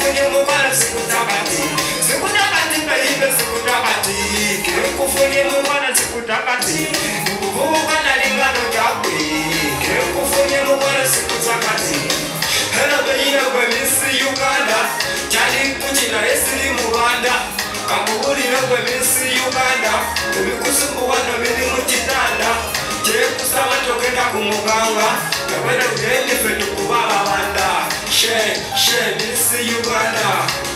kekufunye mubana sikutakati sikutakati bayibe sikutakati kekufunye mubana sikutakati kuvuka nalingano jakwe kekufunye mubana sikutakati hela bayibe kwa misi Uganda jali kuchina esili mubanda kakubulire kwa misi Uganda ebikusumbwana biri mu kitanda kusaba tokenda kumuganga yabena ugende fetu kubaba banda she misi Uganda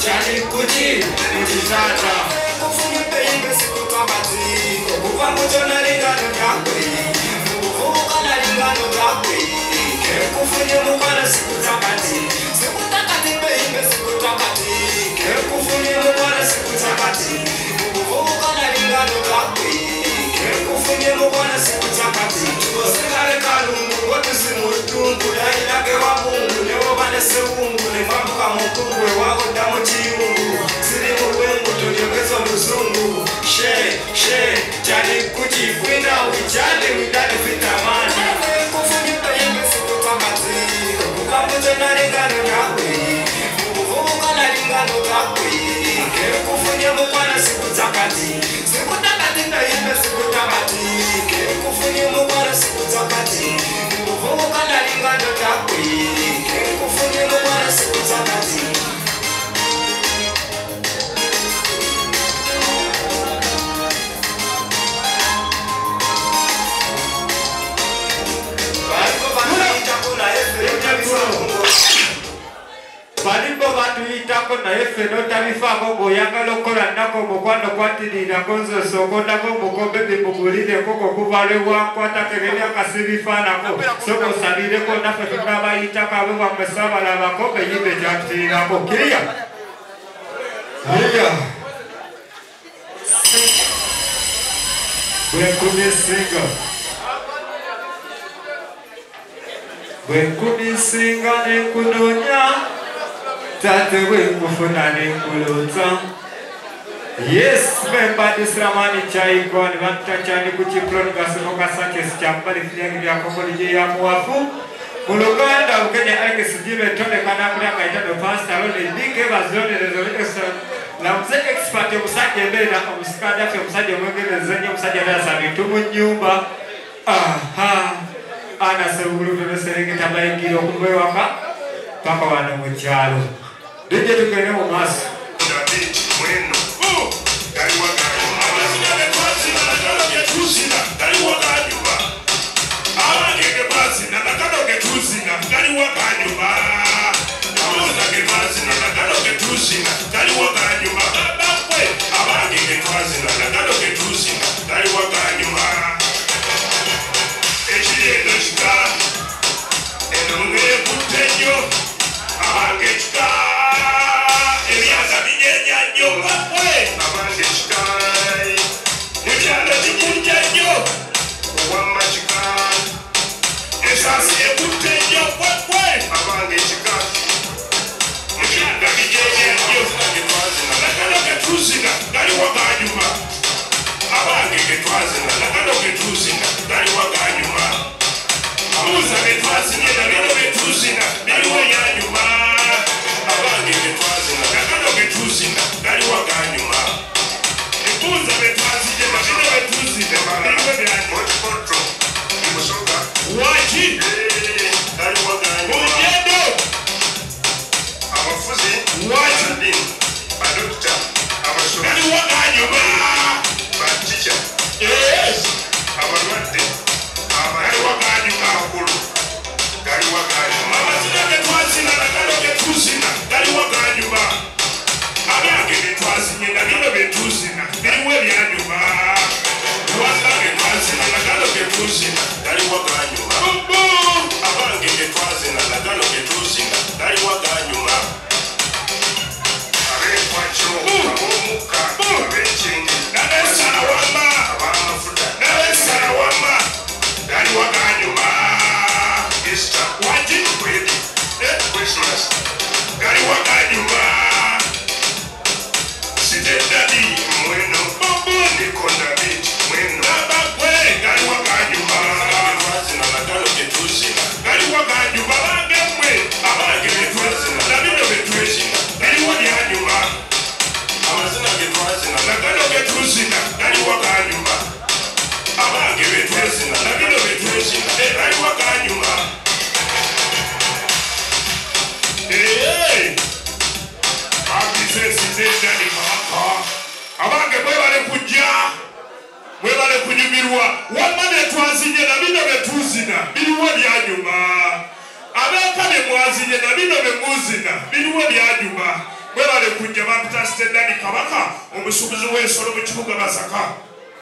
chali kuti mutitata kufunye peyimbe sikutakati kuva mutona lingano jakwe kuvuka na lingano jakwe kekufunye mubana sikutakati sikutakati peyimbe sikutakati kekufunye mubana sikutakati kuvuka na lingano jakwe kekufunye mubana sikutakati tukosekale kalungu ngotisi mutungu dailage wabungu newo banese bungu nemambuka mukungwe wakoda mu kiyungu siri mu lwengu tonyongeza oluzungu she jali kuti kwina wijali widali vitamani kekufunye peyimbe sikutakati kukambuze nalingano jakwe kuvuka nalingano jakwe kekufunye mubana sikutakati sikutakati peyimbe sikutakati kekufunye mubana sikutakati kuvuka nalingano jakwe kekufunye mubana sikutakati Balipo batuyitako naye ffe notabifaako ng'oyagala okukola nnako omukwano kwatirira konzo sokondako omukombe bimugulireko okuva lwewankwatako ebyemyaka sibifaanako soka osalireko naffe tunabayitako abe bwammwe saabalabako beyimbe kyatutirako kiriya bwenkumisinga nenkunonya tate bwenkufuna nenkulota yes memba disramani chaigwani vantachani kuchiploni gasinokasakesi chambalifiliangi vyakomolije ya muwafu muluganda ukenya aike sijive tone kanakuli akaitano pastalone nike bazionerezo na mze expert omusajja embeera na omusikada ffe omusajja omwegerezenye omusajja nasabitu mu nyumba ana sebugulu beserengeta bayingira okuva ewaka paka wano mu kyalo dijje tugende mu maaso Galiwa Jabba Stedani Kabaka, Umusuzu, Solo, Chibuga Masaka.